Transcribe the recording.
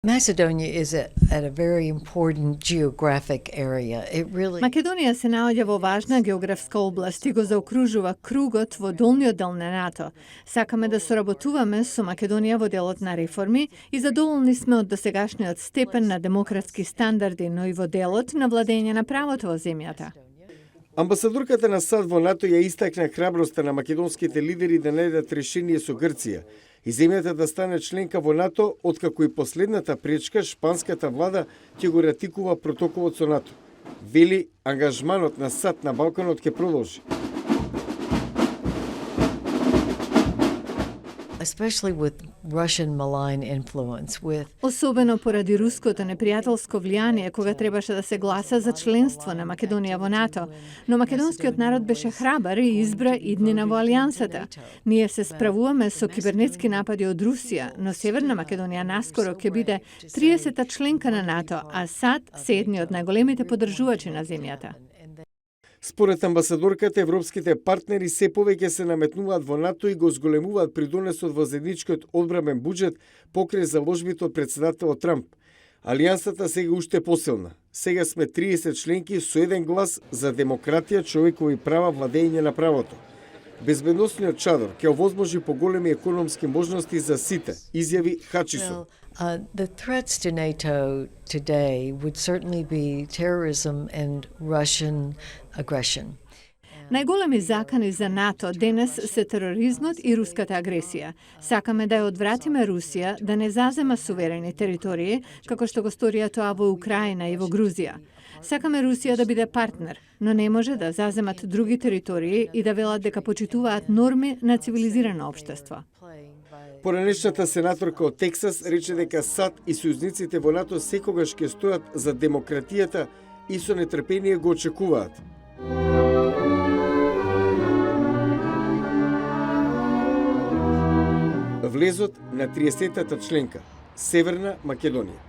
Macedonia is at a very important geographic area. Македонија се наоѓа во важна географска област и го заокружува кругот во долниот дел на НАТО. Сакаме да соработуваме со Македонија во делот на реформи и задоволни сме од досегашниот степен на демократски стандарди, но и во делот на владење на правото во земјата. Амбасадорката на САД во НАТО ја истакна храброста на македонските лидери да најдат решение со Грција и земјата да стане членка во НАТО, откако и последната пречка, шпанската влада, ќе го ратикува протоколот со НАТО. Вели, ангажманот на САД на Балканот ќе продолжи. Especially with Russian malign influence, Особено поради руското непријателско влијание кога требаше да се гласа за членство на Македонија во НАТО, но македонскиот народ беше храбар и избра иднина во алијансата. Ние се справуваме со кибернетски напади од Русија, но Северна Македонија наскоро ќе биде 30-та членка на НАТО, а САД се едни од најголемите поддржувачи на земјата. Според амбасадорката, европските партнери се повеќе се наметнуваат во НАТО и го зголемуваат придонесот во заедничкиот одбранен буџет покрај заложбите од председателот Трамп. Алијансата сега уште посилна. Сега сме 30 членки со еден глас за демократија, човекови права, владење на правото. Безбедносниот чадор ќе овозможи поголеми економски можности за сите, изјави Хачисон. The threats to NATO today would certainly be terrorism and Russian aggression. Најголеми закани за НАТО денес се тероризмот и руската агресија. Сакаме да ја одвратиме Русија да не зазема суверени територии, како што го сторија тоа во Украина и во Грузија. Сакаме Русија да биде партнер, но не може да заземат други територии и да велат дека почитуваат норми на цивилизирано општество. Поранешната сенаторка од Тексас рече дека САД и сојузниците во НАТО секогаш ќе стојат за демократијата и со нетрпение го очекуваат. Влезот на 30-та членка, Северна Македонија.